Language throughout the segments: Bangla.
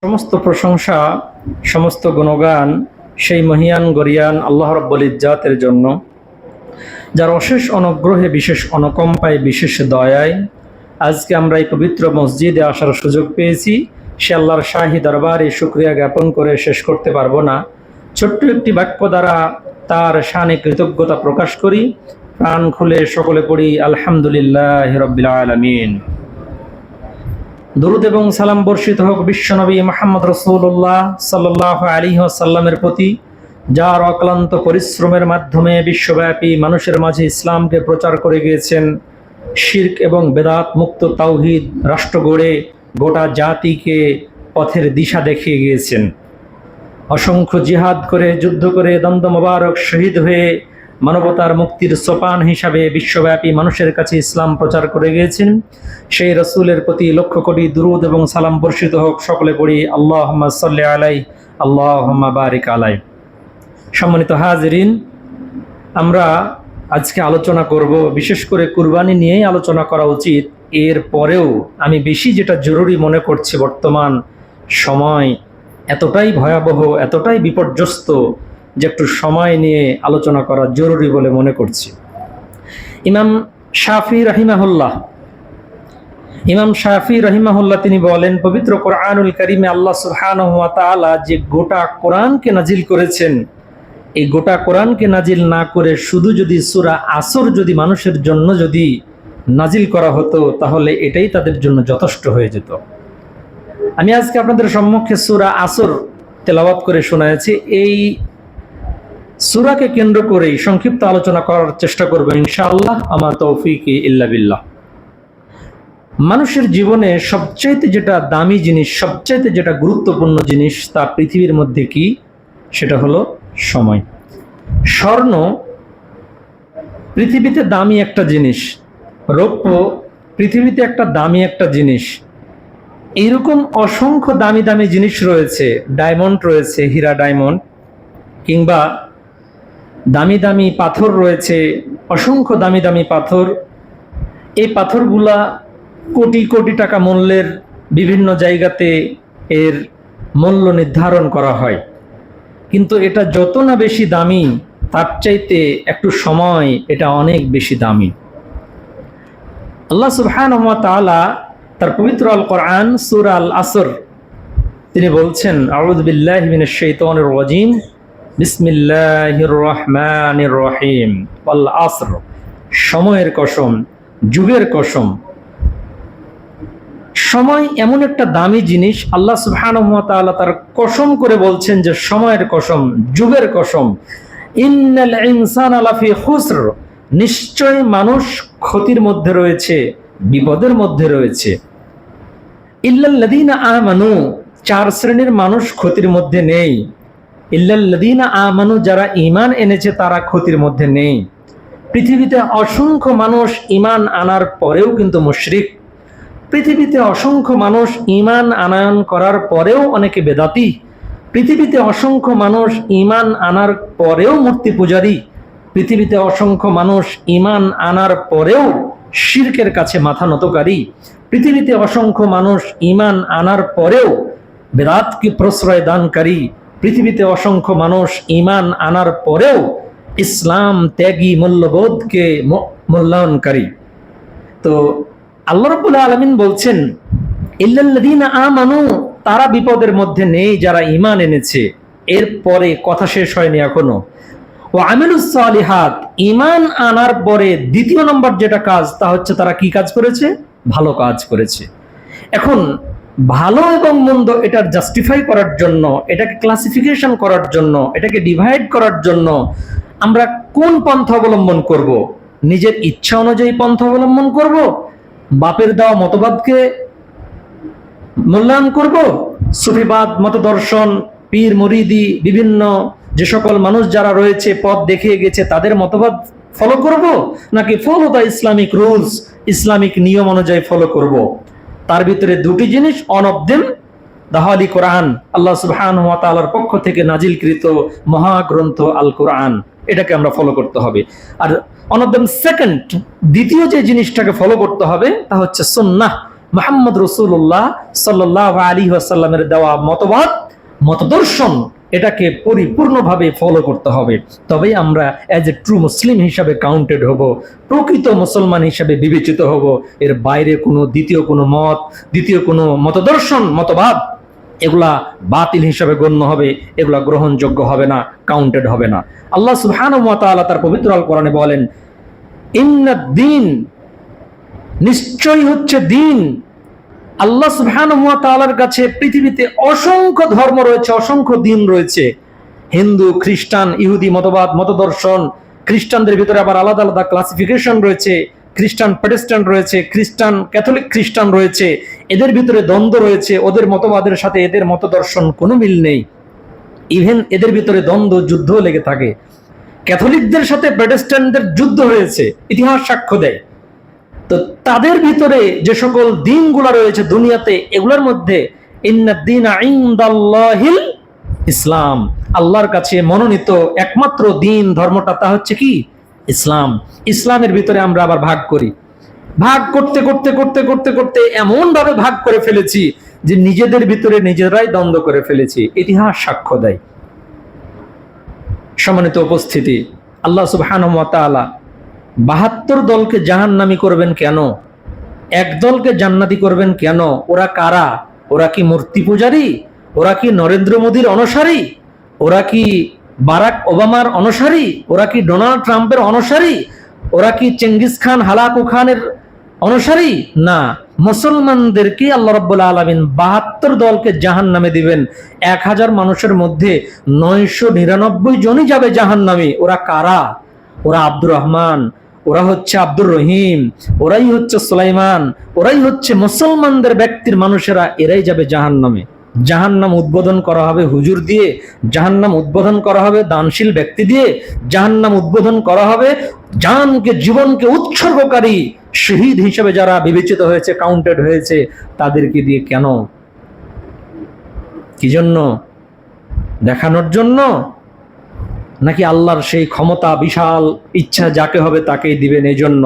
সমস্ত প্রশংসা, সমস্ত গুণগান সেই মহিয়ান গরিয়ান আল্লাহ রাব্বুল ইজ্জাতের জন্য, যার অশেষ অনুগ্রহে, বিশেষ অনুকম্পায়, বিশেষ দয়ায় আজকে আমরা এই পবিত্র মসজিদে আসার সুযোগ পেয়েছি। সে আল্লাহর শাহী দরবারে শুকরিয়া জ্ঞাপন করে শেষ করতে পারবো না। ছোট্ট একটি বাক্য দ্বারা তার শানে কৃতজ্ঞতা প্রকাশ করি। প্রাণ খুলে সকলে পড়ি আলহামদুলিল্লাহি রাব্বিল আলামিন। দরুদ এবং সালাম বর্ষিত হোক বিশ্বনবী মুহাম্মদ রাসূলুল্লাহ সাল্লাল্লাহু আলাইহি ওয়াসাল্লামের প্রতি, যার অক্লান্ত পরিশ্রমের মাধ্যমে বিশ্বব্যাপী মানুষের মাঝে ইসলামকে প্রচার করে গিয়েছেন, শিরক এবং বেদাত মুক্ত তাওহীদ রাষ্ট্র গড়ে গোটা জাতিকে পথের দিশা দেখিয়ে গিয়েছেন। অসংখ্য জিহাদ করে, যুদ্ধ করে, দ্বন্দ্ব মোবারক শহীদ হয়ে মানবতার মুক্তির সোপান হিসাবে বিশ্বব্যাপী মানুষের কাছে ইসলাম প্রচার করে গিয়েছেন। সেই রসুলের প্রতি লক্ষ কোটি দুরূদ এবং সালাম বর্ষিত হোক। সকলে পড়ি আল্লাহুম্মা সাল্লি আলাইহি আল্লাহুম্মা বারিক আলাইহি। সম্মানিত হাজিরিন, আমরা আজকে আলোচনা করব, বিশেষ করে কুরবানি নিয়েই আলোচনা করা উচিত। এর পরেও আমি বেশি যেটা জরুরি মনে করছি, বর্তমান সময় এতটাই ভয়াবহ, এতটাই বিপর্যস্ত যে একটু সময় নিয়ে আলোচনা করা জরুরি বলে মনে করছি। ইমাম শাফি রাহিমাহুল্লাহ তিনি বলেন, পবিত্র কোরআনুল কারীমে আল্লাহ সুবহানাহু ওয়া তাআলা যে গোটা কোরআনকে নাজিল করেছেন, এই গোটা কোরআনকে নাজিল না করে শুধু যদি সূরা আসর যদি মানুষের জন্য যদি নাজিল করা হতো, তাহলে এটাই তাদের জন্য যথেষ্ট হয়ে যেত। আমি আজকে আপনাদের সম্মুখে সূরা আসর তেলাওয়াত করে শোনাচ্ছি। এই সূরাকে কেন্দ্র করেই সংক্ষিপ্ত আলোচনা করার চেষ্টা করব ইনশাআল্লাহ। আমার তৌফিকি ইল্লা বিল্লাহ। মানুষের জীবনে সবচাইতে যেটা দামি জিনিস, সবচাইতে যেটা গুরুত্বপূর্ণ জিনিস, তা পৃথিবীর মধ্যে কি? সেটা হলো সময়। স্বর্ণ পৃথিবীতে দামি একটা জিনিস, রৌপ্য পৃথিবীতে একটা দামি একটা জিনিস। এইরকম অসংখ্য দামি দামি জিনিস রয়েছে, ডায়মন্ড রয়েছে, হীরা ডায়মন্ড, কিংবা দামি দামি পাথর রয়েছে, অসংখ্য দামি দামি পাথর। এই পাথরগুলা কোটি কোটি টাকা মূল্যের, বিভিন্ন জায়গাতে এর মূল্য নির্ধারণ করা হয়। কিন্তু এটা যত না বেশি দামি, তার চাইতে একটু সময় এটা অনেক বেশি দামি। আল্লাহ সুবহানাহু ওয়া তাআলা তার পবিত্র আল কোরআন সূরা আল আসর তিনি বলছেন, আউযু বিল্লাহি মিনাশ শাইতানির রাজীম, বিসমিল্লাহির রহমানির রহিম, ওয়াল আসর, সময়ের কসম, যুগের কসম। সময় এমন একটা দামি জিনিস, আল্লাহ সুবহানাহু ওয়া তাআলা তার কসম করে বলছেন যে সময়ের কসম, যুগের কসম। ইন্নাল ইনসানা লাফি খুসর, নিশ্চয় মানুষ ক্ষতির মধ্যে রয়েছে, বিপদের মধ্যে রয়েছে। ইল্লাল্লাযীনা আমানু, চার শ্রেণীর মানুষ ক্ষতির মধ্যে নেই। ইল্লাল্লাযীনা আমানু, যারা ঈমান এনেছে তারা ক্ষতির মধ্যে নেই। পৃথিবীতে অসংখ্য মানুষ ঈমান আনার পরেও কিন্তু মুশরিক। পৃথিবীতে অসংখ্য মানুষ ঈমান আনয়ন করার পরেও অনেকে বেদাতি। পৃথিবীতে অসংখ্য মানুষ ঈমান আনার পরেও মূর্তি পূজারী। পৃথিবীতে অসংখ্য মানুষ ঈমান আনার পরেও শিরকের কাছে মাথা নতকারী। পৃথিবীতে অসংখ্য মানুষ ঈমান আনার পরেও বেদাতকে প্রশ্রয় দানকারী। পৃথিবীতে অসংখ্য মানুষ ঈমান আনার পরেও ইসলাম ত্যাগী, মূল্যবোধকে মূল্যায়নকারী। তো আল্লাহ রাব্বুল আলামিন বলছেন, ইল্লাল্লাযীনা আমানু, তারা বিপদের মধ্যে নেই যারা ঈমান এনেছে। এরপরে কথা শেষ হয়নি এখনো। ওয়া আমিলুস সালিহাত, ঈমান আনার পরে দ্বিতীয় নম্বর যেটা কাজ, তা হচ্ছে তারা কি কাজ করেছে? ভালো কাজ করেছে। এখন ভালো এবং মন্দ এটার জাস্টিফাই করার জন্য, এটাকে ক্লাসিফিকেশন করার জন্য, এটাকে ডিভাইড করার জন্য আমরা কোন পন্থা অবলম্বন করব? নিজের ইচ্ছা অনুযায়ী পন্থা অবলম্বন করব? বাপের দেওয়া মতবাদকে মূল্যায়ন করব? সুফিবাদ, মতদর্শন, পীর মুরিদি, বিভিন্ন যে সকল মানুষ যারা রয়েছে, পথ দেখিয়ে গেছে, তাদের মতবাদ ফলো করব? নাকি follow the Islamic rules, Islamic নিয়ম অনুযায়ী ফলো করব? তার ভিতরে দুটি জিনিস, one of them the holy Quran, আল্লাহ সুবহানাহু ওয়া তাআলার পক্ষ থেকে নাজিলকৃত মহাগ্রন্থ আল কোরআন, এটাকে আমরা ফলো করতে হবে। আর অন অফ দেম সেকেন্ড, দ্বিতীয় যে জিনিসটাকে ফলো করতে হবে তা হচ্ছে সুন্নাহ, মুহাম্মদ রাসূলুল্লাহ সাল্লাল্লাহু আলাইহি ওয়াসাল্লামের দেওয়া মতদর্শন এটাকে পরিপূর্ণভাবে ফলো করতে হবে, তবেই আমরা অ্যাজ এ ট্রু মুসলিম হিসাবে কাউন্টেড হব, প্রকৃত মুসলমান হিসাবে বিবেচিত হব। এর বাইরে কোনো দ্বিতীয় কোনো মত, দ্বিতীয় কোনো মতদর্শন, মতবাদ এগুলা বাতিল হিসাবে গণ্য হবে, এগুলা গ্রহণযোগ্য হবে না, কাউন্টেড হবে না। আল্লাহ সুবহানাহু ওয়া তাআলা তার পবিত্র আল কোরআনে বলেন, ইন্নাদ-দীন, নিশ্চয়ই হচ্ছে দিন। আল্লাহ সুবহানাহু ওয়া তাআলার কাছে পৃথিবীতে অসংখ্য ধর্ম রয়েছে, অসংখ্য দিন রয়েছে। হিন্দু, খ্রিস্টান, ইহুদি মতবাদ, মতদর্শন, খ্রিস্টানদের ভিতরে আবার আলাদা আলাদা ক্লাসিফিকেশন রয়েছে, খ্রিস্টান প্রটেস্ট্যান্ট রয়েছে, খ্রিস্টান ক্যাথলিক খ্রিস্টান রয়েছে, এদের ভিতরে দ্বন্দ্ব রয়েছে, ওদের মতবাদের সাথে এদের মতদর্শন কোনো মিল নেই। ইভেন এদের ভিতরে দ্বন্দ্ব, যুদ্ধ লেগে থাকে। ক্যাথলিকদের সাথে প্রটেস্ট্যান্টদের যুদ্ধ হয়েছে, ইতিহাস সাক্ষ্য দেয়। তো তাদের ভিতরে যে সকল দিনগুলো রয়েছে দুনিয়াতে, এগুলোর মধ্যে ইন্নাদ-দীনা ইনদাল্লাহিল ইসলাম, আল্লাহর কাছে মনোনীত একমাত্র দিন, ধর্মটা তা হচ্ছে কি? ইসলাম। ইসলামের ভিতরে আমরা আবার ভাগ করি, ভাগ করতে করতে করতে করতে করতে এমন ভাবে ভাগ করে ফেলেছি যে নিজেদের ভিতরে নিজেরাই দ্বন্দ্ব করে ফেলেছি, ইতিহাস সাক্ষ্য দেয়। সম্মানিত উপস্থিতি, আল্লাহ সুবহানাহু ওয়া তাআলা ৭২ দলকে জাহান্নামী করবেন কেন? এক দলকে জান্নাতি করবেন কেন? ওরা কারা? ওরা কি মূর্তি পূজারী? ওরা কি নরেন্দ্র মোদীর অনুসারী? ওরা কি বারাক ওবামার অনুসারী? ওরা কি ডোনাল্ড ট্রাম্পের অনুসারী? ওরা কি চেঙ্গিস খান, হালাকু খানের অনুসারী? না, মুসলমানদেরকে আল্লাহ রাব্বুল আলামিন ৭২ দলকে জাহান্নামে দিবেন। ১,০০০ মানুষের মধ্যে ৯৯৯ জনই যাবে জাহান্নামে। ওরা কারা? ওরা আব্দুর রহমান, ওরা হচ্ছে আব্দুর রহিম, ওরাই হচ্ছে সুলাইমান, ওরাই হচ্ছে মুসলমানদের ব্যক্তির মানুষেরা, এরাই যাবে জাহান্নামে। জাহান্নাম উদ্বোধন করা হবে হুজুর দিয়ে, জাহান্নাম উদ্বোধন করা হবে দানশীল ব্যক্তি দিয়ে, জাহান্নাম উদ্বোধন করা হবে জানকে, জীবনকে উৎসর্গকারী শহীদ হিসেবে যারা বিবেচিত হয়েছে, কাউন্টেড হয়েছে, তাদেরকে দিয়ে। কেন? কি জন্য? দেখানোর জন্য? নাকি আল্লাহর সেই ক্ষমতা, বিশাল ইচ্ছা, যাকে হবে তাকেই দিবেন এই জন্য?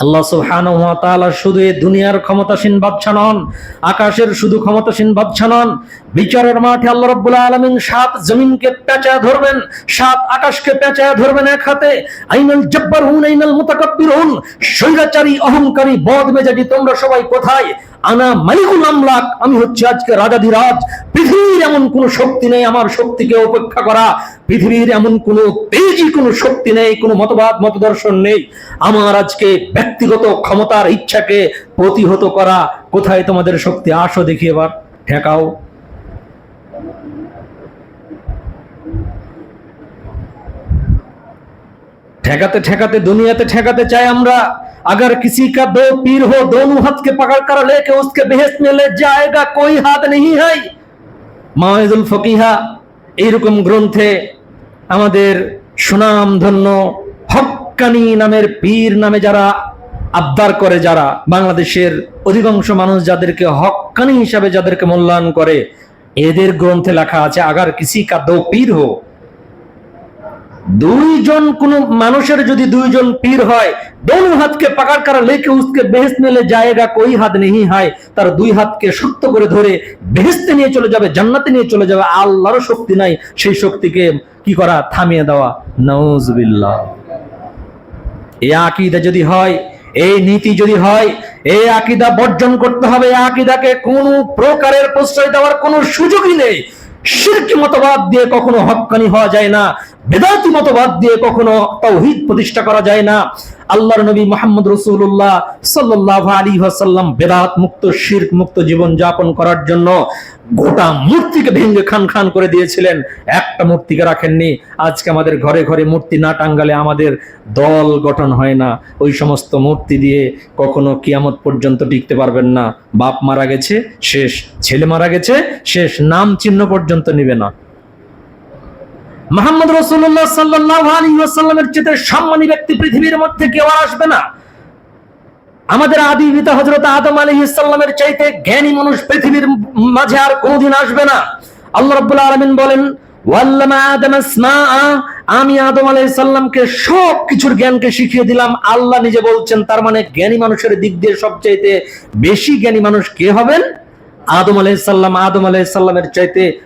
আল্লাহ সুবহানাহু ওয়া তাআলা শুধু এই দুনিয়ার ক্ষমতাসীন বাদশা নন, আকাশের শুধু ক্ষমতাসীন বাদশা নন। বিচারের মাঠে আল্লাহ রাব্বুল আলামিন ৭ জমিনকে পেঁচায় ধরবেন, ৭ আকাশকে পেঁচায় ধরবেন এক হাতে। আইনাল জাব্বারুন আইনাল মুতাকাব্বিরুন, স্বৈরাচারী, অহংকারী, বদমেজাজি তোমরা সবাই কোথায়? আনা মালিকুল আমলাক, আমি হচ্ছে আজকে রাজাধিরাজ। পৃথিবীর এমন কোন শক্তি নেই আমার শক্তিকে উপেক্ষা করা, পৃথিবীর এমন কোন তেজি, কোন শক্তি নেই, কোন মতবাদ, মতদর্শন নেই আমার আজকে ব্যক্তিগত ক্ষমতার ইচ্ছাকে প্রতিহত করা। কোথায় তোমাদের শক্তি? আসো দেখি এবার, ঠেকাও। ঠেকাতে ঠেকাতে দুনিयाते ঠেকাতে চাই আমরা। अगर किसी का दो पीर हो, दोनों हाथ के पकड़ कर लेके उसके बेहेश्त में ले जाएगा, कोई हाथ नहीं है। মাওয়াইজুল ফকিহা এইরকম গ্রন্থে আমাদের সুনাম ধন্য হক্কানি নামের পীর নামে যারা আবদার করে, যারা বাংলাদেশের অধিকাংশ মানুষ যাদেরকে হক্কানি হিসাবে যাদেরকে মূল্যায়ন করে, এদের গ্রন্থে লেখা আছে আগার কিসি কা দো পীর হো, দুইজন কোন মানুষের যদি দুইজন পীর হয়, दोनों हाथ के पकड़ कर लेके उसके बेहेश्त में ले जाएगा, कोई हाथ नहीं है। তার দুই হাতকে শক্ত করে ধরে বেহেশতে নিয়ে চলে যাবে, জান্নাতে নিয়ে চলে যাবে। আল্লাহর শক্তি নাই সেই শক্তিকে কি করা? থামিয়ে দেওয়া। নাউজুবিল্লাহ। এই আকীদা যদি হয়, এই নীতি যদি হয়, এই আকীদা বর্জন করতে হবে। এই আকীদাকে কোনো প্রকারের প্রশ্রয় দেওয়ার কোনো সুযোগই নেই। শিরকি মতবাদ দিয়ে কখনো হক্কানি হওয়া যায় না, বেদাতি মতবাদ দিয়ে কখনো তাওহীদ প্রতিষ্ঠা করা যায় না। আল্লাহর নবী মুহাম্মদ রাসূলুল্লাহ সাল্লাল্লাহু আলাইহি ওয়াসাল্লাম বেদাত মুক্ত, শিরক মুক্ত জীবন যাপন করার জন্য গোটা মূর্তিকে ভেঙে খান খান করে দিয়েছিলেন, একটা মূর্তিকে রাখেননি। আজকে আমাদের ঘরে ঘরে মূর্তি না টাঙ্গালে আমাদের দল গঠন হয় না। ওই সমস্ত মূর্তি দিয়ে কখনো কিয়ামত পর্যন্ত টিকতে পারবেন না। বাপ মারা গেছে শেষ, ছেলে মারা গেছে শেষ, নাম চিহ্ন পর্যন্ত নিবে না। মুহাম্মদ রাসূলুল্লাহ সাল্লাল্লাহু আলাইহি ওয়াসাল্লামের চেয়ে সম্মানী ব্যক্তি পৃথিবীর মধ্যে কেউ আসবে না। আমাদের আদি পিতা হযরত আদম আলাইহিস সালামের চাইতে জ্ঞানী মানুষ পৃথিবীর মাঝে আর কোনদিন আসবে না। আল্লাহ রাব্বুল আলামিন বলেন, ওয়াল্লামা আদম আসমাআ, আমি আদম আলাইহিসসালামকে সব কিছুর জ্ঞানকে শিখিয়ে দিলাম। আল্লাহ নিজে বলছেন, তার মানে জ্ঞানী মানুষের দিক দিয়ে সবচাইতে বেশি জ্ঞানী মানুষ কে হবেন? আদম আলাইহিসসালাম। আদম আলাইহিসসালামের চাইতে